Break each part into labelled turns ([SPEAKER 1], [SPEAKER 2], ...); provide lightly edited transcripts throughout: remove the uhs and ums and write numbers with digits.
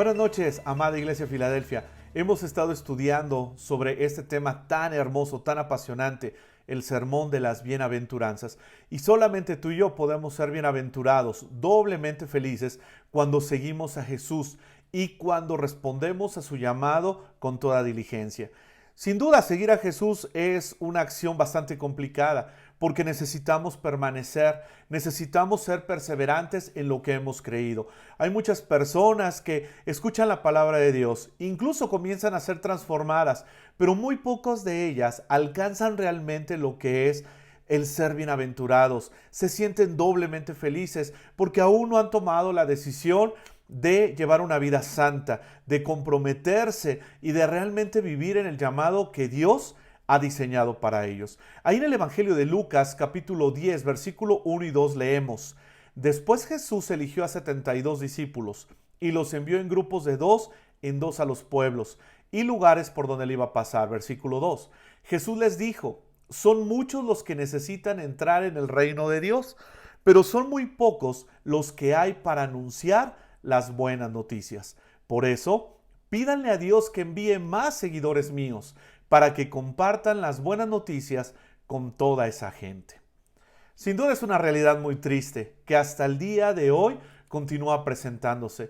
[SPEAKER 1] Buenas noches, amada Iglesia Filadelfia. Hemos estado estudiando sobre este tema tan hermoso, tan apasionante, el sermón de las bienaventuranzas. Y solamente tú y yo podemos ser bienaventurados, doblemente felices, cuando seguimos a Jesús y cuando respondemos a su llamado con toda diligencia. Sin duda, seguir a Jesús es una acción bastante complicada porque necesitamos permanecer, necesitamos ser perseverantes en lo que hemos creído. Hay muchas personas que escuchan la palabra de Dios, incluso comienzan a ser transformadas, pero muy pocos de ellas alcanzan realmente lo que es el ser bienaventurados. Se sienten doblemente felices porque aún no han tomado la decisión de llevar una vida santa, de comprometerse y de realmente vivir en el llamado que Dios ha diseñado para ellos. Ahí en el Evangelio de Lucas, capítulo 10, versículo 1 y 2 leemos: Después Jesús eligió a 72 discípulos y los envió en grupos de dos en dos a los pueblos y lugares por donde le iba a pasar. Versículo 2. Jesús les dijo: Son muchos los que necesitan entrar en el reino de Dios, pero son muy pocos los que hay para anunciar las buenas noticias. Por eso, pídanle a Dios que envíe más seguidores míos para que compartan las buenas noticias con toda esa gente. Sin duda es una realidad muy triste que hasta el día de hoy continúa presentándose.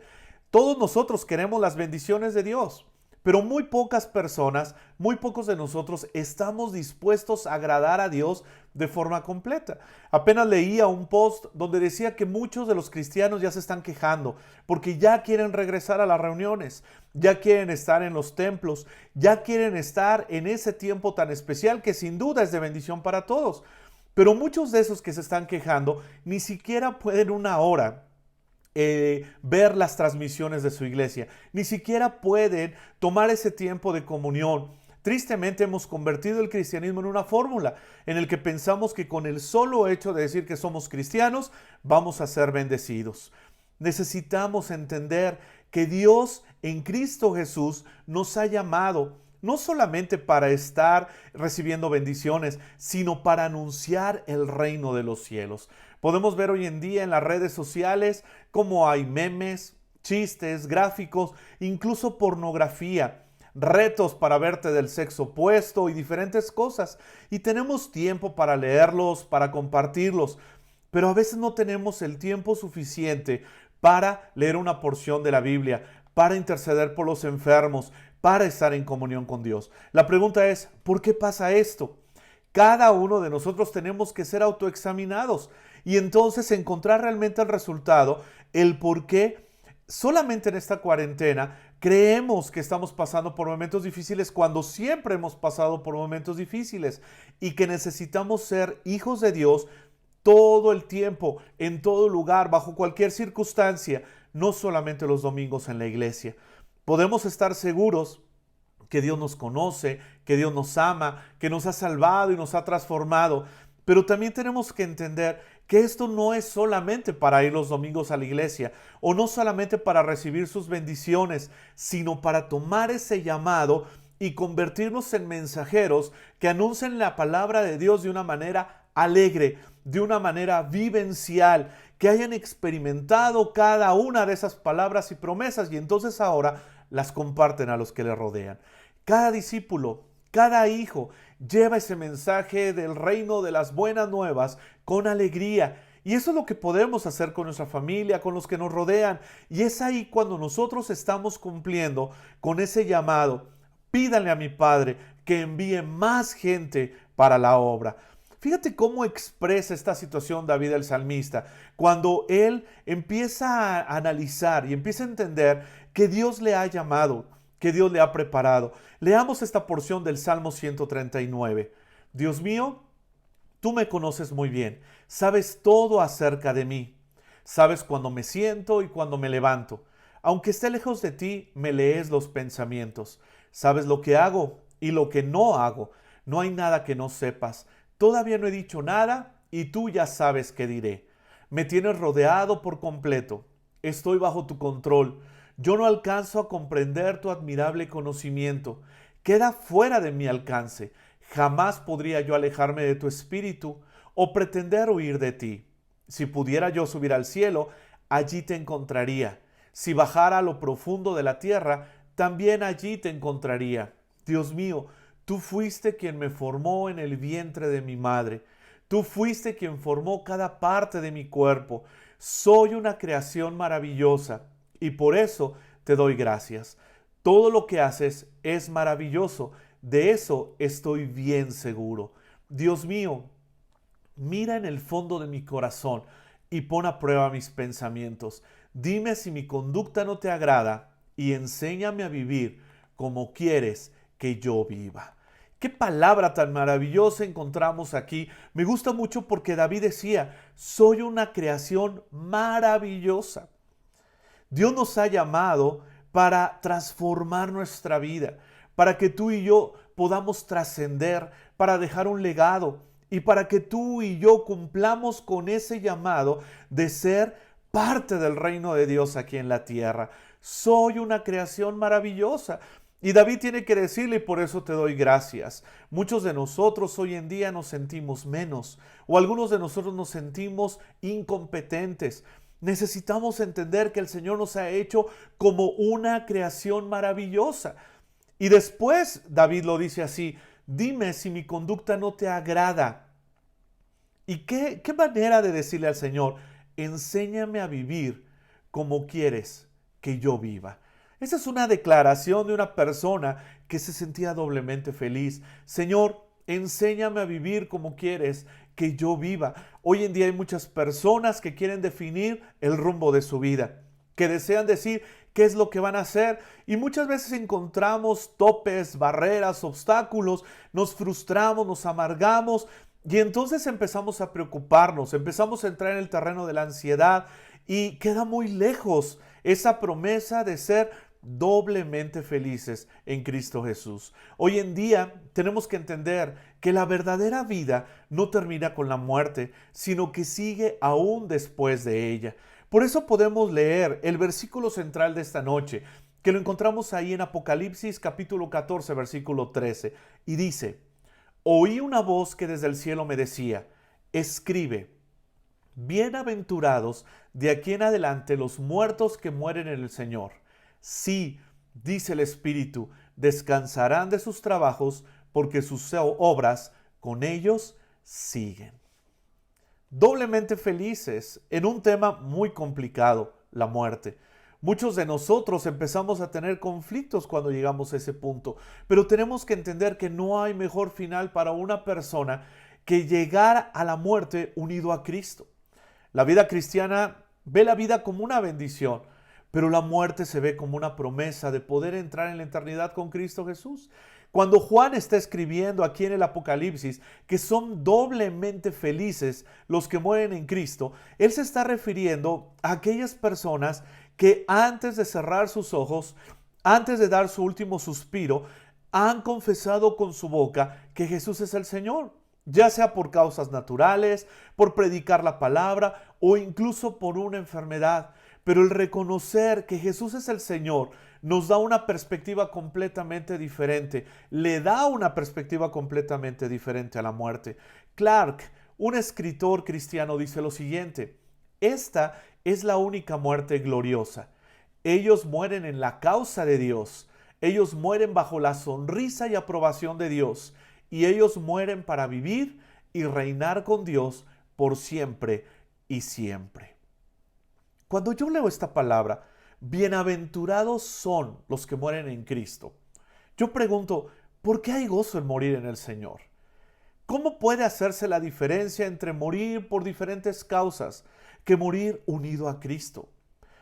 [SPEAKER 1] Todos nosotros queremos las bendiciones de Dios, pero muy pocas personas, muy pocos de nosotros estamos dispuestos a agradar a Dios de forma completa. Apenas leía un post donde decía que muchos de los cristianos ya se están quejando porque ya quieren regresar a las reuniones, ya quieren estar en los templos, ya quieren estar en ese tiempo tan especial que sin duda es de bendición para todos. Pero muchos de esos que se están quejando ni siquiera pueden una hora ver las transmisiones de su iglesia. Ni siquiera pueden tomar ese tiempo de comunión. Tristemente hemos convertido el cristianismo en una fórmula en el que pensamos que con el solo hecho de decir que somos cristianos vamos a ser bendecidos. Necesitamos entender que Dios en Cristo Jesús nos ha llamado no solamente para estar recibiendo bendiciones, sino para anunciar el reino de los cielos. Podemos ver hoy en día en las redes sociales cómo hay memes, chistes, gráficos, incluso pornografía, retos para verte del sexo opuesto y diferentes cosas. Y tenemos tiempo para leerlos, para compartirlos, pero a veces no tenemos el tiempo suficiente para leer una porción de la Biblia, para interceder por los enfermos, para estar en comunión con Dios. La pregunta es, ¿por qué pasa esto? Cada uno de nosotros tenemos que ser autoexaminados y entonces encontrar realmente el resultado, el por qué solamente en esta cuarentena creemos que estamos pasando por momentos difíciles cuando siempre hemos pasado por momentos difíciles y que necesitamos ser hijos de Dios todo el tiempo, en todo lugar, bajo cualquier circunstancia, no solamente los domingos en la iglesia. Podemos estar seguros que Dios nos conoce, que Dios nos ama, que nos ha salvado y nos ha transformado. Pero también tenemos que entender que esto no es solamente para ir los domingos a la iglesia o no solamente para recibir sus bendiciones, sino para tomar ese llamado y convertirnos en mensajeros que anuncien la palabra de Dios de una manera alegre, de una manera vivencial, que hayan experimentado cada una de esas palabras y promesas y entonces ahora las comparten a los que le rodean. Cada discípulo, cada hijo lleva ese mensaje del reino de las buenas nuevas con alegría. Y eso es lo que podemos hacer con nuestra familia, con los que nos rodean. Y es ahí cuando nosotros estamos cumpliendo con ese llamado. Pídanle a mi Padre que envíe más gente para la obra. Fíjate cómo expresa esta situación David el salmista, cuando él empieza a analizar y empieza a entender que Dios le ha llamado, que Dios le ha preparado. Leamos esta porción del Salmo 139. Dios mío, tú me conoces muy bien, sabes todo acerca de mí, sabes cuando me siento y cuando me levanto. Aunque esté lejos de ti, me lees los pensamientos. Sabes lo que hago y lo que no hago. No hay nada que no sepas. Todavía no he dicho nada y tú ya sabes qué diré. Me tienes rodeado por completo. Estoy bajo tu control. Yo no alcanzo a comprender tu admirable conocimiento. Queda fuera de mi alcance. Jamás podría yo alejarme de tu espíritu o pretender huir de ti. Si pudiera yo subir al cielo, allí te encontraría. Si bajara a lo profundo de la tierra, también allí te encontraría. Dios mío, tú fuiste quien me formó en el vientre de mi madre. Tú fuiste quien formó cada parte de mi cuerpo. Soy una creación maravillosa y por eso te doy gracias. Todo lo que haces es maravilloso. De eso estoy bien seguro. Dios mío, mira en el fondo de mi corazón y pon a prueba mis pensamientos. Dime si mi conducta no te agrada y enséñame a vivir como quieres que yo viva. Qué palabra tan maravillosa encontramos aquí. Me gusta mucho porque David decía, soy una creación maravillosa. Dios nos ha llamado para transformar nuestra vida, para que tú y yo podamos trascender, para dejar un legado y para que tú y yo cumplamos con ese llamado de ser parte del reino de Dios aquí en la tierra. Soy una creación maravillosa. Y David tiene que decirle, y por eso te doy gracias. Muchos de nosotros hoy en día nos sentimos menos, o algunos de nosotros nos sentimos incompetentes. Necesitamos entender que el Señor nos ha hecho como una creación maravillosa. Y después David lo dice así, dime si mi conducta no te agrada. ¿Y qué manera de decirle al Señor, enséñame a vivir como quieres que yo viva? Esa es una declaración de una persona que se sentía doblemente feliz. Señor, enséñame a vivir como quieres que yo viva. Hoy en día hay muchas personas que quieren definir el rumbo de su vida, que desean decir qué es lo que van a hacer y muchas veces encontramos topes, barreras, obstáculos, nos frustramos, nos amargamos y entonces empezamos a preocuparnos, empezamos a entrar en el terreno de la ansiedad y queda muy lejos esa promesa de ser doblemente felices en Cristo Jesús. Hoy en día tenemos que entender que la verdadera vida no termina con la muerte, sino que sigue aún después de ella. Por eso podemos leer el versículo central de esta noche, que lo encontramos ahí en Apocalipsis capítulo 14, versículo 13, y dice, oí una voz que desde el cielo me decía, escribe, bienaventurados de aquí en adelante los muertos que mueren en el Señor. Sí, dice el Espíritu, descansarán de sus trabajos porque sus obras con ellos siguen. Doblemente felices en un tema muy complicado, la muerte. Muchos de nosotros empezamos a tener conflictos cuando llegamos a ese punto, pero tenemos que entender que no hay mejor final para una persona que llegar a la muerte unido a Cristo. La vida cristiana ve la vida como una bendición, pero la muerte se ve como una promesa de poder entrar en la eternidad con Cristo Jesús. Cuando Juan está escribiendo aquí en el Apocalipsis que son doblemente felices los que mueren en Cristo, él se está refiriendo a aquellas personas que antes de cerrar sus ojos, antes de dar su último suspiro, han confesado con su boca que Jesús es el Señor, ya sea por causas naturales, por predicar la palabra o incluso por una enfermedad. Pero el reconocer que Jesús es el Señor nos da una perspectiva completamente diferente, le da una perspectiva completamente diferente a la muerte. Clark, un escritor cristiano, dice lo siguiente, esta es la única muerte gloriosa. Ellos mueren en la causa de Dios, ellos mueren bajo la sonrisa y aprobación de Dios, y ellos mueren para vivir y reinar con Dios por siempre y siempre. Cuando yo leo esta palabra, bienaventurados son los que mueren en Cristo, yo pregunto, ¿por qué hay gozo en morir en el Señor? ¿Cómo puede hacerse la diferencia entre morir por diferentes causas que morir unido a Cristo?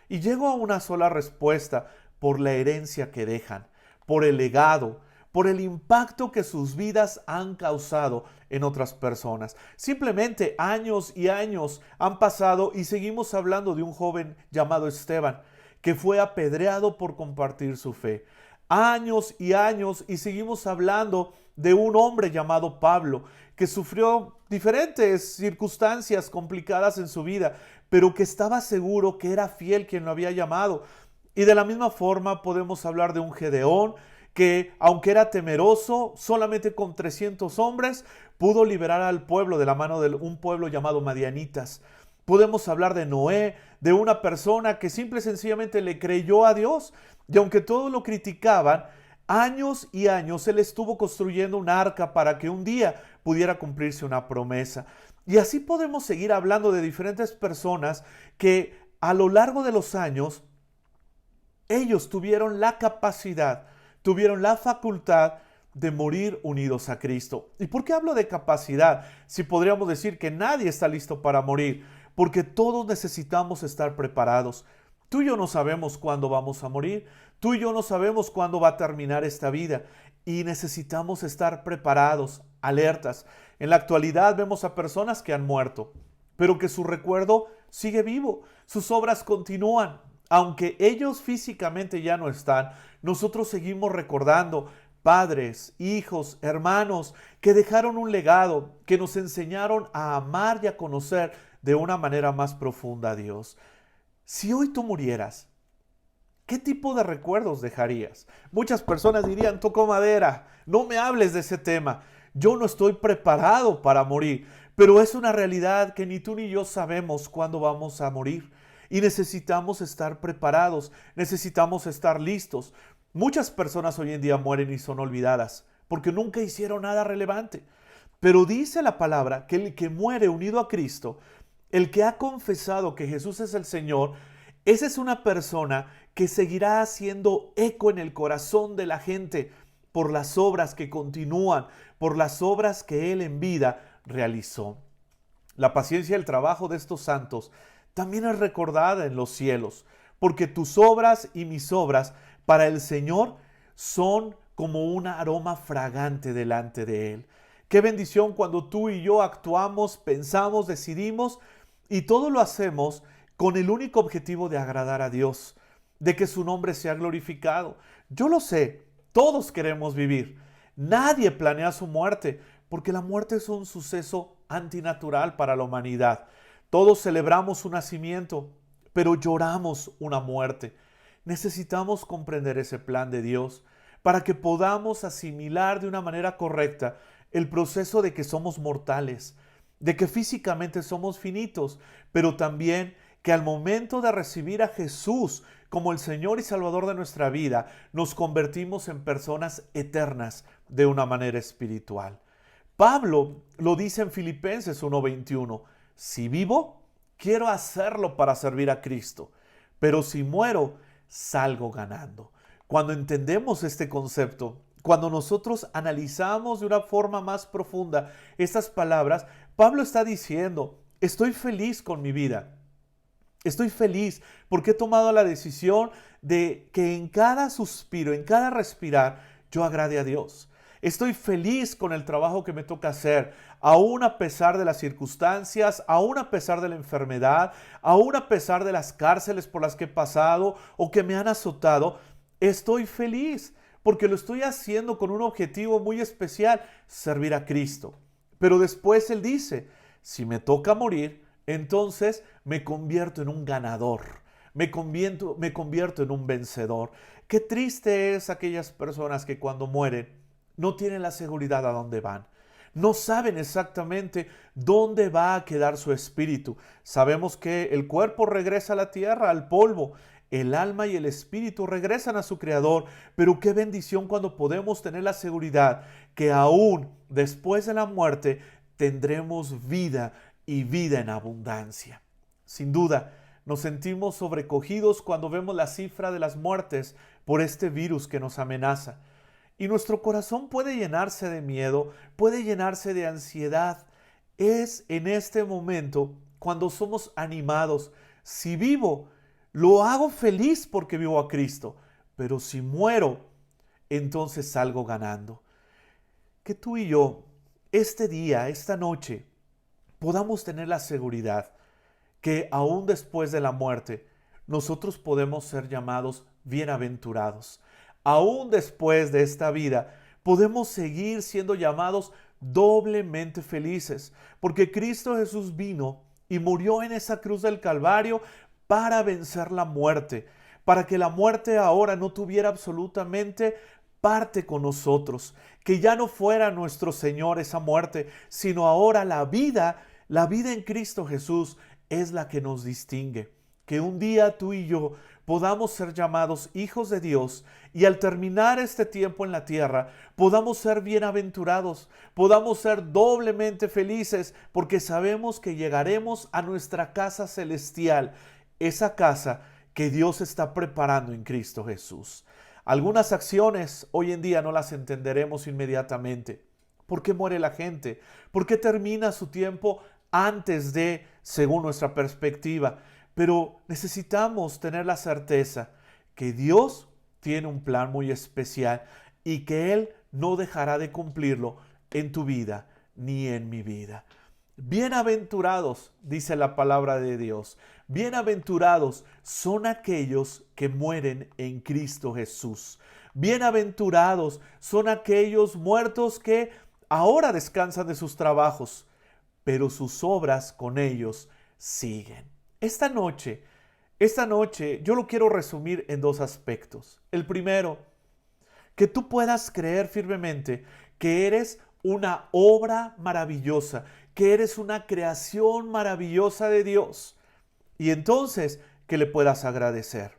[SPEAKER 1] Y llego a una sola respuesta: por la herencia que dejan, por el legado, por el impacto que sus vidas han causado en otras personas. Simplemente años y años han pasado y seguimos hablando de un joven llamado Esteban, que fue apedreado por compartir su fe. Años y seguimos hablando de un hombre llamado Pablo, que sufrió diferentes circunstancias complicadas en su vida, pero que estaba seguro que era fiel quien lo había llamado. Y de la misma forma podemos hablar de un Gedeón, que aunque era temeroso, solamente con 300 hombres pudo liberar al pueblo de la mano de un pueblo llamado Madianitas. Podemos hablar de Noé, de una persona que simple y sencillamente le creyó a Dios. Y aunque todos lo criticaban, años y años él estuvo construyendo un arca para que un día pudiera cumplirse una promesa. Y así podemos seguir hablando de diferentes personas que a lo largo de los años, ellos tuvieron la capacidad, tuvieron la facultad de morir unidos a Cristo. ¿Y por qué hablo de capacidad? Si podríamos decir que nadie está listo para morir, porque todos necesitamos estar preparados. Tú y yo no sabemos cuándo vamos a morir, tú y yo no sabemos cuándo va a terminar esta vida y necesitamos estar preparados, alertas. En la actualidad vemos a personas que han muerto, pero que su recuerdo sigue vivo, sus obras continúan. Aunque ellos físicamente ya no están, nosotros seguimos recordando padres, hijos, hermanos que dejaron un legado, que nos enseñaron a amar y a conocer de una manera más profunda a Dios. Si hoy tú murieras, ¿qué tipo de recuerdos dejarías? Muchas personas dirían, toco madera, no me hables de ese tema. Yo no estoy preparado para morir, pero es una realidad que ni tú ni yo sabemos cuándo vamos a morir. Y necesitamos estar preparados, necesitamos estar listos. Muchas personas hoy en día mueren y son olvidadas porque nunca hicieron nada relevante. Pero dice la palabra que el que muere unido a Cristo, el que ha confesado que Jesús es el Señor, esa es una persona que seguirá haciendo eco en el corazón de la gente por las obras que continúan, por las obras que Él en vida realizó. La paciencia y el trabajo de estos santos también es recordada en los cielos, porque tus obras y mis obras para el Señor son como un aroma fragante delante de Él. Qué bendición cuando tú y yo actuamos, pensamos, decidimos y todo lo hacemos con el único objetivo de agradar a Dios, de que su nombre sea glorificado. Yo lo sé, todos queremos vivir. Nadie planea su muerte, porque la muerte es un suceso antinatural para la humanidad. Todos celebramos su nacimiento, pero lloramos una muerte. Necesitamos comprender ese plan de Dios para que podamos asimilar de una manera correcta el proceso de que somos mortales, de que físicamente somos finitos, pero también que al momento de recibir a Jesús como el Señor y Salvador de nuestra vida, nos convertimos en personas eternas de una manera espiritual. Pablo lo dice en Filipenses 1:21. Si vivo, quiero hacerlo para servir a Cristo, pero si muero, salgo ganando. Cuando entendemos este concepto, cuando nosotros analizamos de una forma más profunda estas palabras, Pablo está diciendo, estoy feliz con mi vida. Estoy feliz porque he tomado la decisión de que en cada suspiro, en cada respirar, yo agrade a Dios. Estoy feliz con el trabajo que me toca hacer, aún a pesar de las circunstancias, aún a pesar de la enfermedad, aún a pesar de las cárceles por las que he pasado o que me han azotado. Estoy feliz porque lo estoy haciendo con un objetivo muy especial, servir a Cristo. Pero después él dice, si me toca morir, entonces me convierto en un ganador, me convierto en un vencedor. Qué triste es aquellas personas que cuando mueren no tienen la seguridad a dónde van. No saben exactamente dónde va a quedar su espíritu. Sabemos que el cuerpo regresa a la tierra, al polvo. El alma y el espíritu regresan a su Creador. Pero qué bendición cuando podemos tener la seguridad que aún después de la muerte tendremos vida y vida en abundancia. Sin duda, nos sentimos sobrecogidos cuando vemos la cifra de las muertes por este virus que nos amenaza. Y nuestro corazón puede llenarse de miedo, puede llenarse de ansiedad. Es en este momento cuando somos animados. Si vivo, lo hago feliz porque vivo a Cristo. Pero si muero, entonces salgo ganando. Que tú y yo, este día, esta noche, podamos tener la seguridad que aún después de la muerte, nosotros podemos ser llamados bienaventurados. Aún después de esta vida, podemos seguir siendo llamados doblemente felices, porque Cristo Jesús vino y murió en esa cruz del Calvario para vencer la muerte, para que la muerte ahora no tuviera absolutamente parte con nosotros, que ya no fuera nuestro Señor esa muerte, sino ahora la vida en Cristo Jesús es la que nos distingue. Que un día tú y yo podamos ser llamados hijos de Dios y al terminar este tiempo en la tierra podamos ser bienaventurados, podamos ser doblemente felices porque sabemos que llegaremos a nuestra casa celestial, esa casa que Dios está preparando en Cristo Jesús. Algunas acciones hoy en día no las entenderemos inmediatamente. ¿Por qué muere la gente? ¿Por qué termina su tiempo antes de, según nuestra perspectiva? Pero necesitamos tener la certeza que Dios tiene un plan muy especial y que Él no dejará de cumplirlo en tu vida ni en mi vida. Bienaventurados, dice la palabra de Dios, bienaventurados son aquellos que mueren en Cristo Jesús. Bienaventurados son aquellos muertos que ahora descansan de sus trabajos, pero sus obras con ellos siguen. Esta noche yo lo quiero resumir en dos aspectos. El primero, que tú puedas creer firmemente que eres una obra maravillosa, que eres una creación maravillosa de Dios. Y entonces que le puedas agradecer.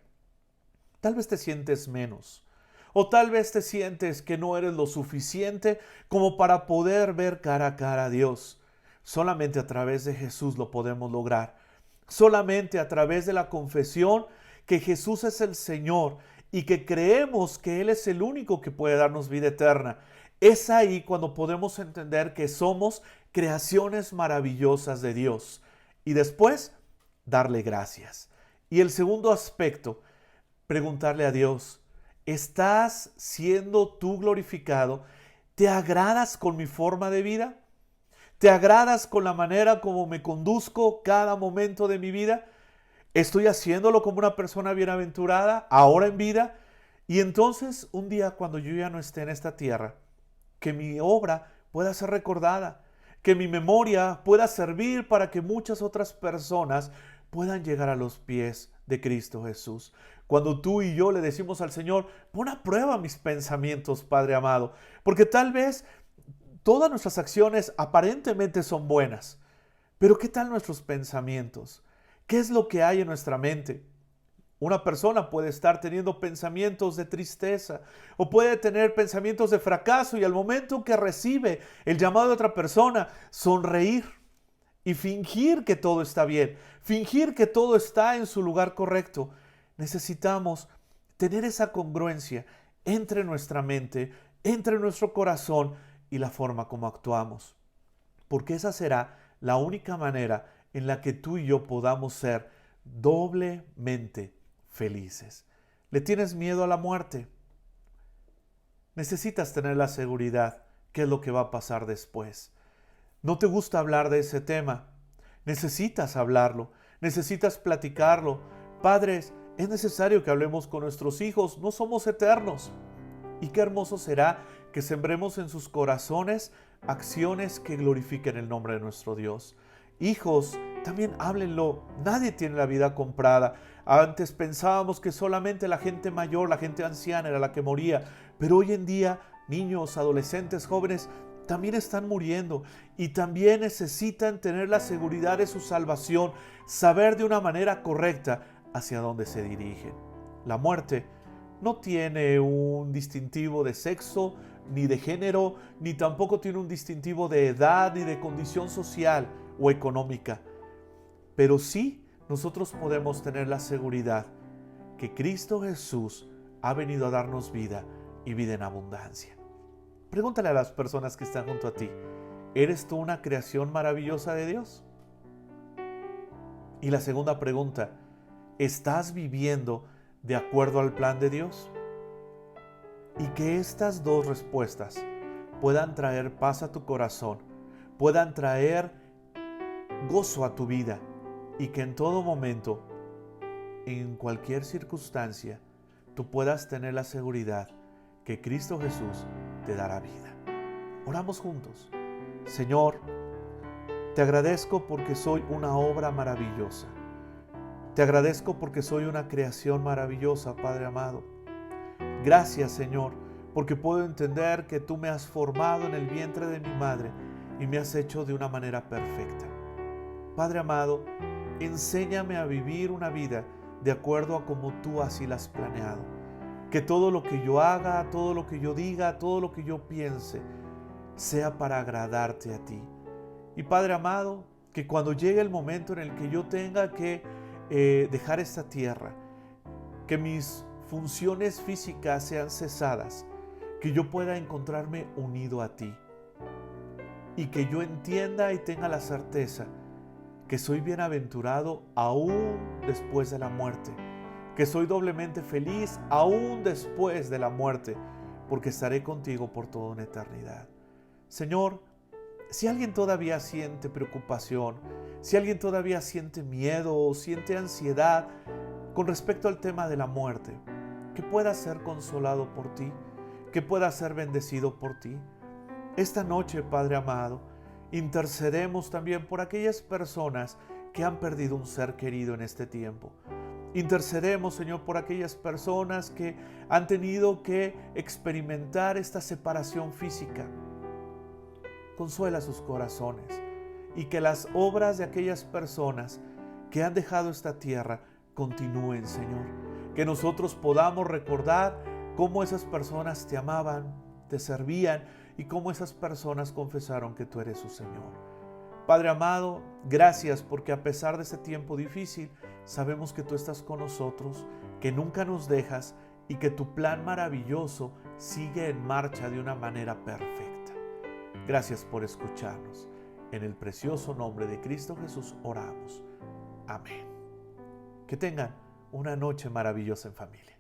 [SPEAKER 1] Tal vez te sientes menos. O tal vez te sientes que no eres lo suficiente como para poder ver cara a cara a Dios. Solamente a través de Jesús lo podemos lograr. Solamente a través de la confesión que Jesús es el Señor y que creemos que Él es el único que puede darnos vida eterna. Es ahí cuando podemos entender que somos creaciones maravillosas de Dios. Y después, darle gracias. Y el segundo aspecto, preguntarle a Dios, ¿estás siendo tú glorificado? ¿Te agradas con mi forma de vida? ¿Te agradas con la manera como me conduzco cada momento de mi vida? ¿Estoy haciéndolo como una persona bienaventurada ahora en vida? Y entonces un día cuando yo ya no esté en esta tierra, que mi obra pueda ser recordada, que mi memoria pueda servir para que muchas otras personas puedan llegar a los pies de Cristo Jesús. Cuando tú y yo le decimos al Señor, pon a prueba mis pensamientos, Padre amado, porque tal vez todas nuestras acciones aparentemente son buenas, pero ¿qué tal nuestros pensamientos? ¿Qué es lo que hay en nuestra mente? Una persona puede estar teniendo pensamientos de tristeza o puede tener pensamientos de fracaso y al momento que recibe el llamado de otra persona, sonreír y fingir que todo está bien, fingir que todo está en su lugar correcto. Necesitamos tener esa congruencia entre nuestra mente, entre nuestro corazón y la forma como actuamos. Porque esa será la única manera en la que tú y yo podamos ser doblemente felices. ¿Le tienes miedo a la muerte? Necesitas tener la seguridad qué es lo que va a pasar después. ¿No te gusta hablar de ese tema? Necesitas hablarlo, necesitas platicarlo. Padres, es necesario que hablemos con nuestros hijos, no somos eternos. Y qué hermoso será que sembremos en sus corazones acciones que glorifiquen el nombre de nuestro Dios. Hijos, también háblenlo. Nadie tiene la vida comprada. Antes pensábamos que solamente la gente mayor, la gente anciana era la que moría. Pero hoy en día, niños, adolescentes, jóvenes, también están muriendo y también necesitan tener la seguridad de su salvación, saber de una manera correcta hacia dónde se dirigen. La muerte no tiene un distintivo de sexo, ni de género, ni tampoco tiene un distintivo de edad, ni de condición social o económica. Pero sí, nosotros podemos tener la seguridad que Cristo Jesús ha venido a darnos vida y vida en abundancia. Pregúntale a las personas que están junto a ti, ¿eres tú una creación maravillosa de Dios? Y la segunda pregunta, ¿estás viviendo de acuerdo al plan de Dios? Y que estas dos respuestas puedan traer paz a tu corazón, puedan traer gozo a tu vida y que en todo momento, en cualquier circunstancia, tú puedas tener la seguridad que Cristo Jesús te dará vida. Oramos juntos. Señor, te agradezco porque soy una obra maravillosa. Te agradezco porque soy una creación maravillosa, Padre amado. Gracias, Señor, porque puedo entender que tú me has formado en el vientre de mi madre y me has hecho de una manera perfecta. Padre amado, enséñame a vivir una vida de acuerdo a como tú así la has planeado. Que todo lo que yo haga, todo lo que yo diga, todo lo que yo piense, sea para agradarte a ti. Y Padre amado, que cuando llegue el momento en el que yo tenga que dejar esta tierra, que mis funciones físicas sean cesadas, que yo pueda encontrarme unido a ti y que yo entienda y tenga la certeza que soy bienaventurado aún después de la muerte, que soy doblemente feliz aún después de la muerte, porque estaré contigo por toda una eternidad. Señor, si alguien todavía siente preocupación, si alguien todavía siente miedo o siente ansiedad con respecto al tema de la muerte, que pueda ser consolado por ti, que pueda ser bendecido por ti. Esta noche, Padre amado, intercedemos también por aquellas personas que han perdido un ser querido en este tiempo. Intercedemos, Señor, por aquellas personas que han tenido que experimentar esta separación física. Consuela sus corazones y que las obras de aquellas personas que han dejado esta tierra continúen, Señor. Que nosotros podamos recordar cómo esas personas te amaban, te servían y cómo esas personas confesaron que tú eres su Señor. Padre amado, gracias porque a pesar de este tiempo difícil, sabemos que tú estás con nosotros, que nunca nos dejas y que tu plan maravilloso sigue en marcha de una manera perfecta. Gracias por escucharnos. En el precioso nombre de Cristo Jesús oramos. Amén. Que tengan una noche maravillosa en familia.